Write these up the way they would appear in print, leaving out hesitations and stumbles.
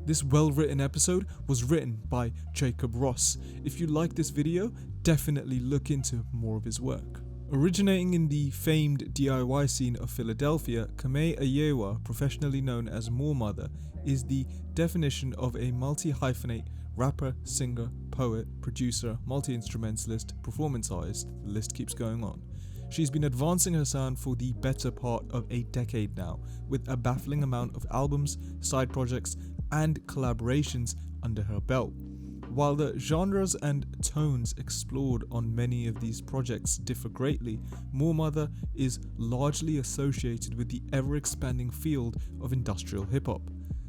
This well-written episode was written by Jacob Ross. If you like this video, definitely look into more of his work. Originating in the famed DIY scene of Philadelphia, Camae Ayewa, professionally known as Moor Mother, is the definition of a multi-hyphenate rapper, singer, poet, producer, multi-instrumentalist, performance artist. The list keeps going on. She's been advancing her sound for the better part of a decade now, with a baffling amount of albums, side projects, and collaborations under her belt. While the genres and tones explored on many of these projects differ greatly, Moor Mother is largely associated with the ever-expanding field of industrial hip-hop.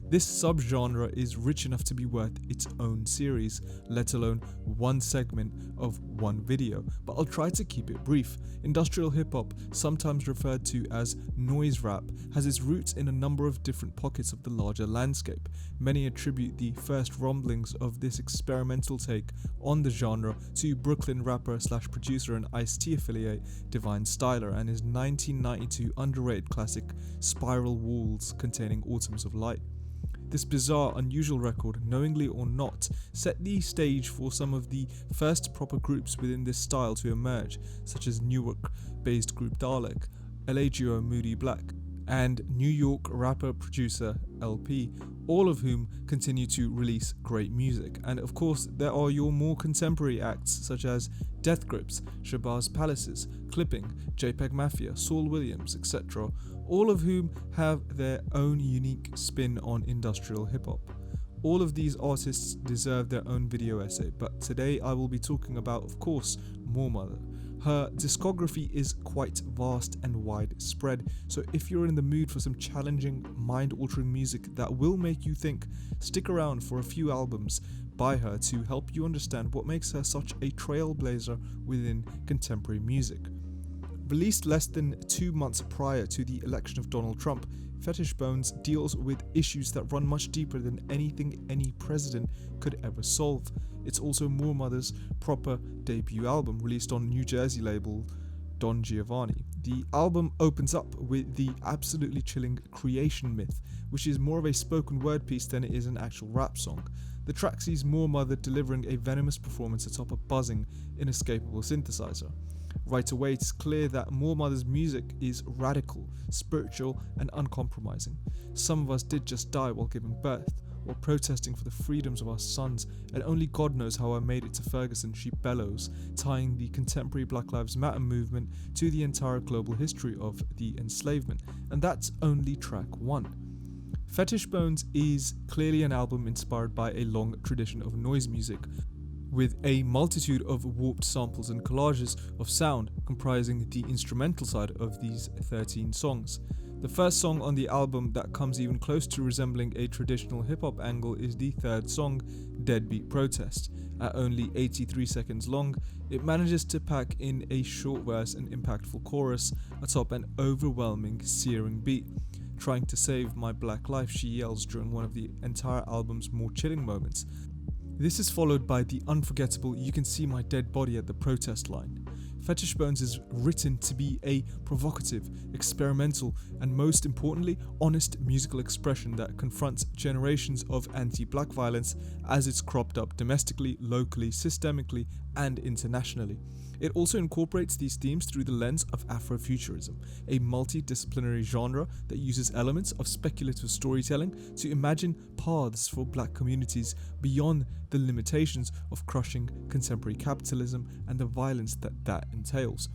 This subgenre is rich enough to be worth its own series, let alone one segment of one video, but I'll try to keep it brief. Industrial hip-hop, sometimes referred to as noise rap, has its roots in a number of different pockets of the larger landscape. Many attribute the first rumblings of this experimental take on the genre to Brooklyn rapper / producer and Ice-T affiliate Divine Styler and his 1992 underrated classic Spiral Walls containing Autumns of Light. This bizarre, unusual record, knowingly or not, set the stage for some of the first proper groups within this style to emerge, such as Newark-based group Dalek, LA duo Moody Black, and New York rapper-producer LP, all of whom continue to release great music. And of course, there are your more contemporary acts such as Death Grips, Shabazz Palaces, Clipping, JPEG Mafia, Saul Williams, etc., all of whom have their own unique spin on industrial hip-hop. All of these artists deserve their own video essay, but today I will be talking about, of course, Moor Mother. Her discography is quite vast and widespread, so if you're in the mood for some challenging, mind-altering music that will make you think, stick around for a few albums by her to help you understand what makes her such a trailblazer within contemporary music. Released less than 2 months prior to the election of Donald Trump, Fetish Bones deals with issues that run much deeper than anything any president could ever solve. It's also Moor Mother's proper debut album, released on New Jersey label Don Giovanni. The album opens up with the absolutely chilling Creation Myth, which is more of a spoken word piece than it is an actual rap song. The track sees Moor Mother delivering a venomous performance atop a buzzing, inescapable synthesizer. Right away, it's clear that Moor Mother's music is radical, spiritual, and uncompromising. Some of us did just die while giving birth, while protesting for the freedoms of our sons, and only God knows how I made it to Ferguson, she bellows, tying the contemporary Black Lives Matter movement to the entire global history of the enslavement. And that's only track 1. Fetish Bones is clearly an album inspired by a long tradition of noise music, with a multitude of warped samples and collages of sound comprising the instrumental side of these 13 songs. The first song on the album that comes even close to resembling a traditional hip-hop angle is the third song, Deadbeat Protest. At only 83 seconds long, it manages to pack in a short verse and impactful chorus atop an overwhelming, searing beat. Trying to save my black life, she yells during one of the entire album's more chilling moments. This is followed by the unforgettable "You can see my dead body at the protest" line. Fetish Bones is written to be a provocative, experimental, and most importantly, honest musical expression that confronts generations of anti-black violence as it's cropped up domestically, locally, systemically, and internationally. It also incorporates these themes through the lens of Afrofuturism, a multidisciplinary genre that uses elements of speculative storytelling to imagine paths for black communities beyond the limitations of crushing contemporary capitalism and the violence that entails.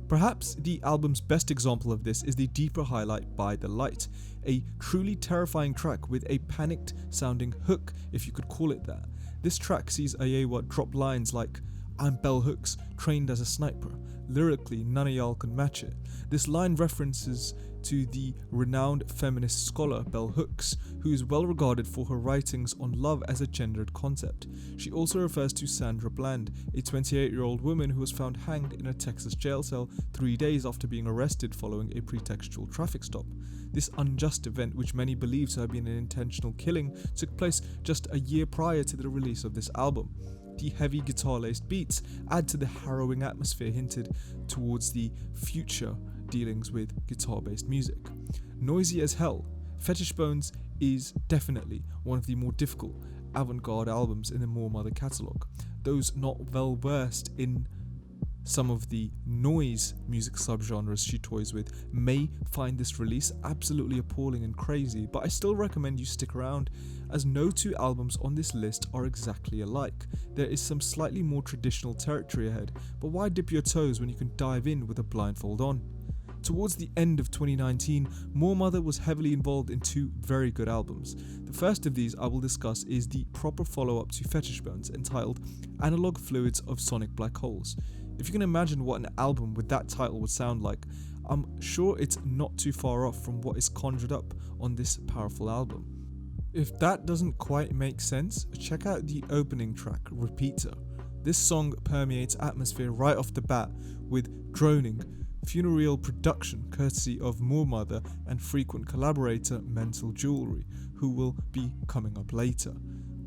Perhaps the album's best example of this is the deeper highlight By the Light, a truly terrifying track with a panicked sounding hook, if you could call it that. This track sees Ayewa drop lines like, "I'm Bell Hooks, trained as a sniper. Lyrically, none of y'all can match it." This line references to the renowned feminist scholar Bell Hooks, who is well regarded for her writings on love as a gendered concept. She also refers to Sandra Bland, a 28-year-old woman who was found hanged in a Texas jail cell 3 days after being arrested following a pretextual traffic stop. This unjust event, which many believe to have been an intentional killing, took place just a year prior to the release of this album. The heavy guitar-laced beats add to the harrowing atmosphere hinted towards the future dealings with guitar-based music. Noisy as hell, Fetish Bones is definitely one of the more difficult avant-garde albums in the Moor Mother catalogue. Those not well versed in some of the noise music subgenres she toys with may find this release absolutely appalling and crazy, but I still recommend you stick around, as no two albums on this list are exactly alike. There is some slightly more traditional territory ahead, but why dip your toes when you can dive in with a blindfold on? Towards the end of 2019, Moor Mother was heavily involved in two very good albums. The first of these I will discuss is the proper follow-up to Fetish Bones, entitled Analog Fluids of Sonic Black Holes. If you can imagine what an album with that title would sound like, I'm sure it's not too far off from what is conjured up on this powerful album. If that doesn't quite make sense, check out the opening track, Repeater. This song permeates atmosphere right off the bat with droning, funereal production courtesy of Moor Mother and frequent collaborator Moor Jewelry, who will be coming up later.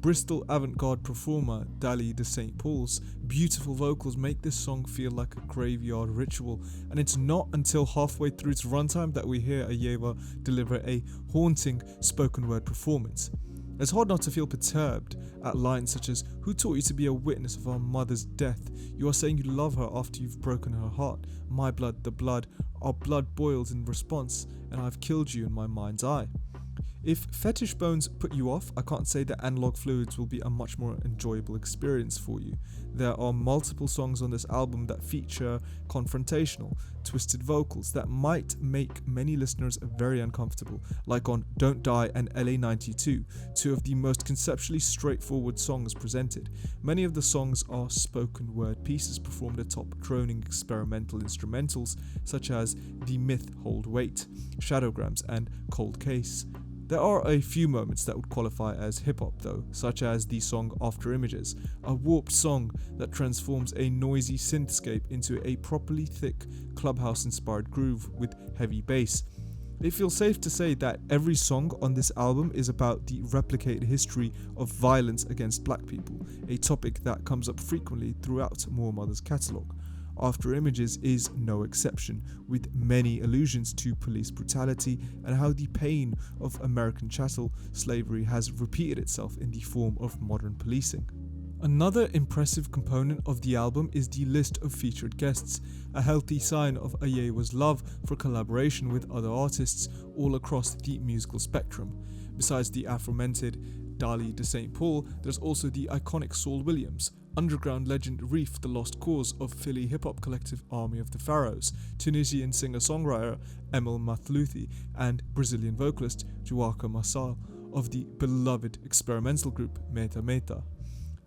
Bristol avant-garde performer Dali de St. Paul's beautiful vocals make this song feel like a graveyard ritual, and it's not until halfway through its runtime that we hear Ayewa deliver a haunting spoken word performance. It's hard not to feel perturbed at lines such as, "Who taught you to be a witness of our mother's death? You are saying you love her after you've broken her heart. My blood, the blood, our blood boils in response, and I've killed you in my mind's eye." If Fetish Bones put you off, I can't say that Analog Fluids will be a much more enjoyable experience for you. There are multiple songs on this album that feature confrontational, twisted vocals that might make many listeners very uncomfortable, like on Don't Die and LA 92, two of the most conceptually straightforward songs presented. Many of the songs are spoken word pieces performed atop droning experimental instrumentals such as The Myth Hold Weight, Shadowgrams and Cold Case. There are a few moments that would qualify as hip-hop though, such as the song After Images, a warped song that transforms a noisy synthscape into a properly thick clubhouse-inspired groove with heavy bass. It feels safe to say that every song on this album is about the replicated history of violence against black people, a topic that comes up frequently throughout Moor Mother's catalogue. After Images is no exception, with many allusions to police brutality and how the pain of American chattel slavery has repeated itself in the form of modern policing. Another impressive component of the album is the list of featured guests, a healthy sign of Ayewa's love for collaboration with other artists all across the musical spectrum. Besides the aforementioned Dali de St. Paul, there's also the iconic Saul Williams, underground legend Reef the Lost Cause of Philly hip-hop collective Army of the Pharaohs, Tunisian singer-songwriter Emil Mathlouthi, and Brazilian vocalist Joaquim Massal of the beloved experimental group Meta Meta.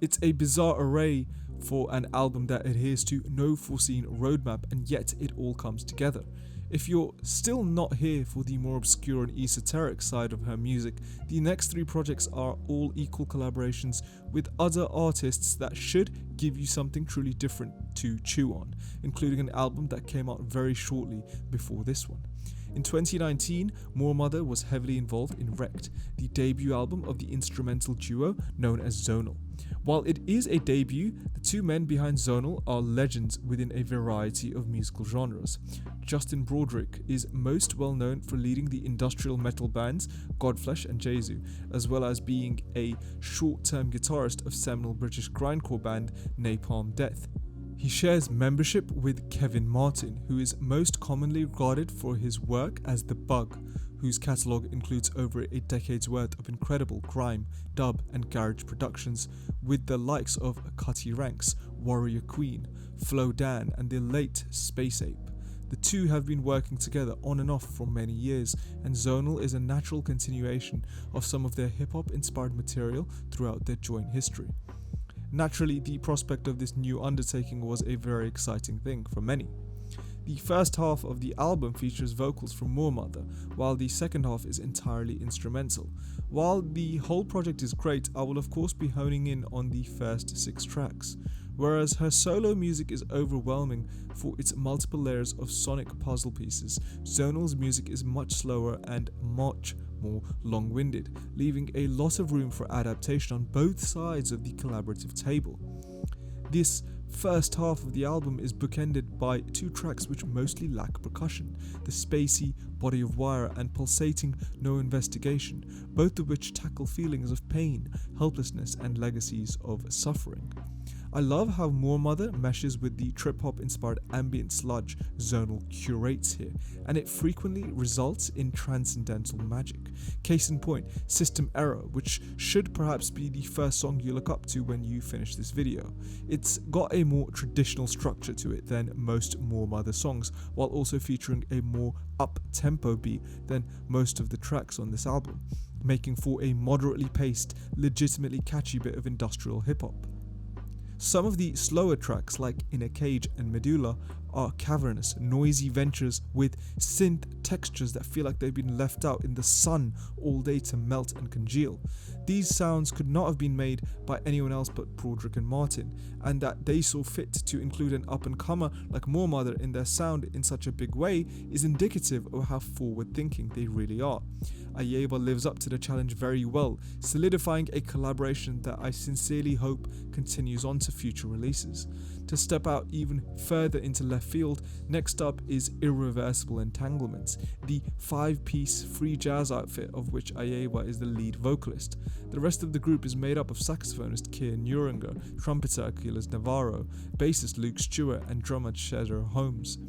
It's a bizarre array for an album that adheres to no foreseen roadmap, and yet it all comes together. If you're still not here for the more obscure and esoteric side of her music, the next three projects are all equal collaborations with other artists that should give you something truly different to chew on, including an album that came out very shortly before this one. In 2019, Moor Mother was heavily involved in Wrecked, the debut album of the instrumental duo known as Zonal. While it is a debut, the two men behind Zonal are legends within a variety of musical genres. Justin Broadrick is most well known for leading the industrial metal bands Godflesh and Jesu, as well as being a short-term guitarist of seminal British grindcore band Napalm Death. He shares membership with Kevin Martin, who is most commonly regarded for his work as The Bug, whose catalogue includes over a decade's worth of incredible grime, dub and garage productions with the likes of Cutty Ranks, Warrior Queen, Flo Dan and the late Space Ape. The two have been working together on and off for many years, and Zonal is a natural continuation of some of their hip-hop inspired material throughout their joint history. Naturally, the prospect of this new undertaking was a very exciting thing for many. The first half of the album features vocals from Moor Mother, while the second half is entirely instrumental. While the whole project is great, I will of course be honing in on the first 6 tracks. Whereas her solo music is overwhelming for its multiple layers of sonic puzzle pieces, Zonal's music is much slower and much more long-winded, leaving a lot of room for adaptation on both sides of the collaborative table. This first half of the album is bookended by 2 tracks which mostly lack percussion, the spacey Body of Wire and pulsating No Investigation, both of which tackle feelings of pain, helplessness and legacies of suffering. I love how Moor Mother meshes with the trip-hop inspired ambient sludge Zonal curates here, and it frequently results in transcendental magic. Case in point, System Error, which should perhaps be the first song you look up to when you finish this video. It's got a more traditional structure to it than most Moor Mother songs, while also featuring a more up-tempo beat than most of the tracks on this album, making for a moderately paced, legitimately catchy bit of industrial hip-hop. Some of the slower tracks like In a Cage and Medulla are cavernous, noisy ventures with synth textures that feel like they've been left out in the sun all day to melt and congeal. These sounds could not have been made by anyone else but Broderick and Martin, and that they saw fit to include an up-and-comer like Moor Mother in their sound in such a big way is indicative of how forward-thinking they really are. Ayewa lives up to the challenge very well, solidifying a collaboration that I sincerely hope continues on to future releases. To step out even further into left field, next up is Irreversible Entanglements, the 5-piece free jazz outfit of which Ayewa is the lead vocalist. The rest of the group is made up of saxophonist Keir Neuringer, trumpeter Achilles Navarro, bassist Luke Stewart and drummer Cheddar Holmes.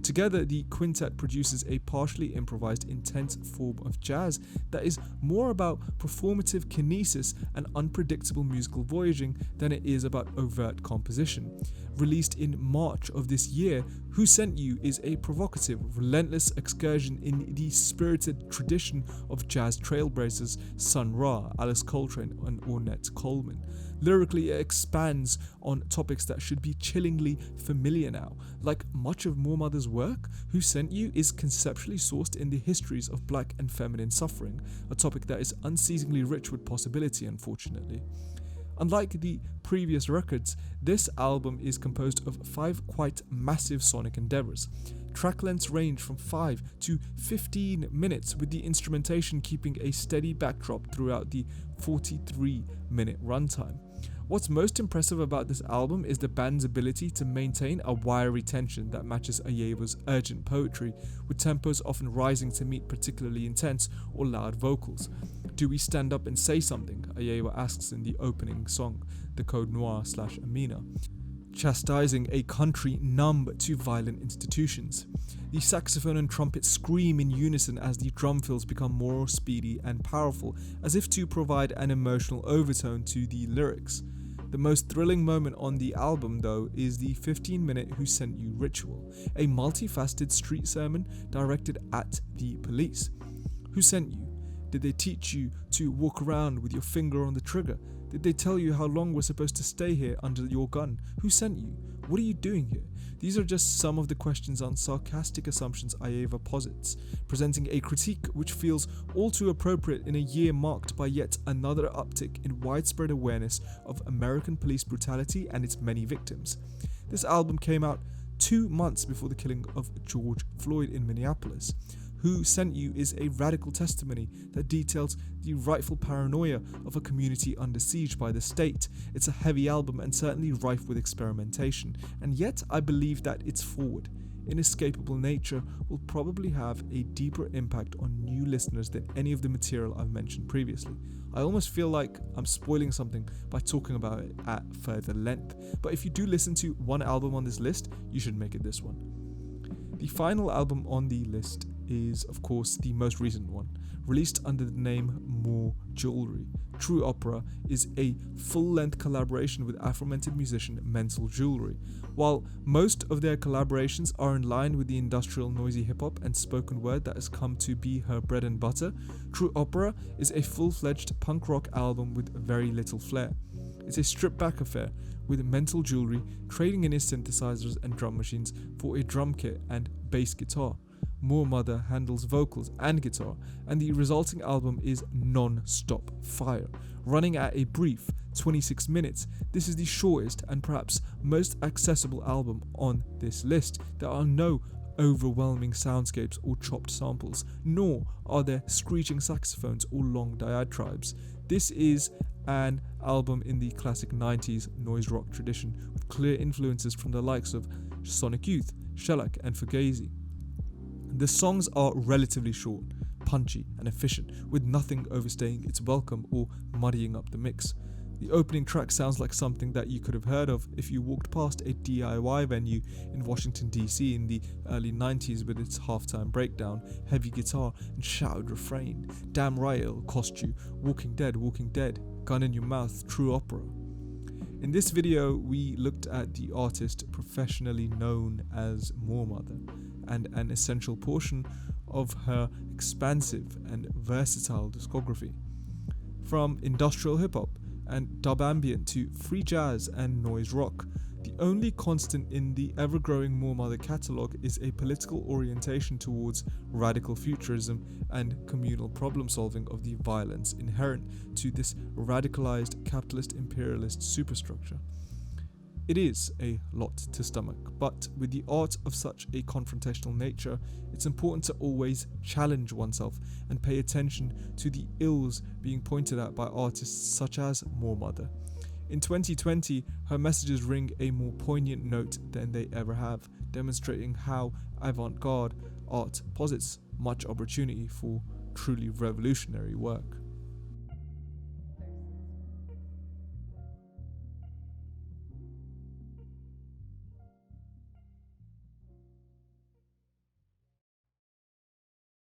Together, the quintet produces a partially improvised, intense form of jazz that is more about performative kinesis and unpredictable musical voyaging than it is about overt composition. Released in March of this year, Who Sent You is a provocative, relentless excursion in the spirited tradition of jazz trailblazers Sun Ra, Alice Coltrane and Ornette Coleman. Lyrically, it expands on topics that should be chillingly familiar now. Like much of Moor Mother's work, Who Sent You is conceptually sourced in the histories of black and feminine suffering, a topic that is unceasingly rich with possibility, unfortunately. Unlike the previous records, this album is composed of 5 quite massive sonic endeavors. Track lengths range from 5 to 15 minutes, with the instrumentation keeping a steady backdrop throughout the 43-minute runtime. What's most impressive about this album is the band's ability to maintain a wiry tension that matches Ayewa's urgent poetry, with tempos often rising to meet particularly intense or loud vocals. Do we stand up and say something? Ayewa asks in the opening song, The Code Noir/Amina, chastising a country numb to violent institutions. The saxophone and trumpet scream in unison as the drum fills become more speedy and powerful, as if to provide an emotional overtone to the lyrics. The most thrilling moment on the album, though, is the 15-minute Who Sent You ritual, a multifaceted street sermon directed at the police. Who sent you? Did they teach you to walk around with your finger on the trigger? Did they tell you how long we're supposed to stay here under your gun? Who sent you? What are you doing here? These are just some of the questions and sarcastic assumptions Ayewa posits, presenting a critique which feels all too appropriate in a year marked by yet another uptick in widespread awareness of American police brutality and its many victims. This album came out 2 months before the killing of George Floyd in Minneapolis. Who Sent You is a radical testimony that details the rightful paranoia of a community under siege by the state. It's a heavy album and certainly rife with experimentation, and yet I believe that its forward, inescapable nature will probably have a deeper impact on new listeners than any of the material I've mentioned previously. I almost feel like I'm spoiling something by talking about it at further length, but if you do listen to one album on this list, you should make it this one. The final album on the list is, of course, the most recent one, released under the name Moor Jewelry. True Opera is a full-length collaboration with aforementioned musician Moor Jewelry. While most of their collaborations are in line with the industrial noisy hip-hop and spoken word that has come to be her bread and butter, True Opera is a full-fledged punk rock album with very little flair. It's a stripped-back affair, with Moor Jewelry trading in his synthesizers and drum machines for a drum kit and bass guitar. Moor Mother handles vocals and guitar, and the resulting album is non-stop fire. Running at a brief 26 minutes, this is the shortest and perhaps most accessible album on this list. There are no overwhelming soundscapes or chopped samples, nor are there screeching saxophones or long diatribes. This is an album in the classic 90s noise rock tradition, with clear influences from the likes of Sonic Youth, Shellac and Fugazi. The songs are relatively short, punchy and efficient, with nothing overstaying its welcome or muddying up the mix. The opening track sounds like something that you could have heard of if you walked past a DIY venue in Washington DC in the early 90s with its halftime breakdown, heavy guitar and shouted refrain. Damn right it'll cost you. Walking Dead, gun in your mouth, true opera. In this video we looked at the artist professionally known as Moor Mother and an essential portion of her expansive and versatile discography. From industrial hip-hop and dub-ambient to free jazz and noise rock, the only constant in the ever-growing Moor Mother catalogue is a political orientation towards radical futurism and communal problem-solving of the violence inherent to this radicalized capitalist-imperialist superstructure. It is a lot to stomach, but with the art of such a confrontational nature, it's important to always challenge oneself and pay attention to the ills being pointed at by artists such as Moor Mother. In 2020, her messages ring a more poignant note than they ever have, demonstrating how avant-garde art posits much opportunity for truly revolutionary work.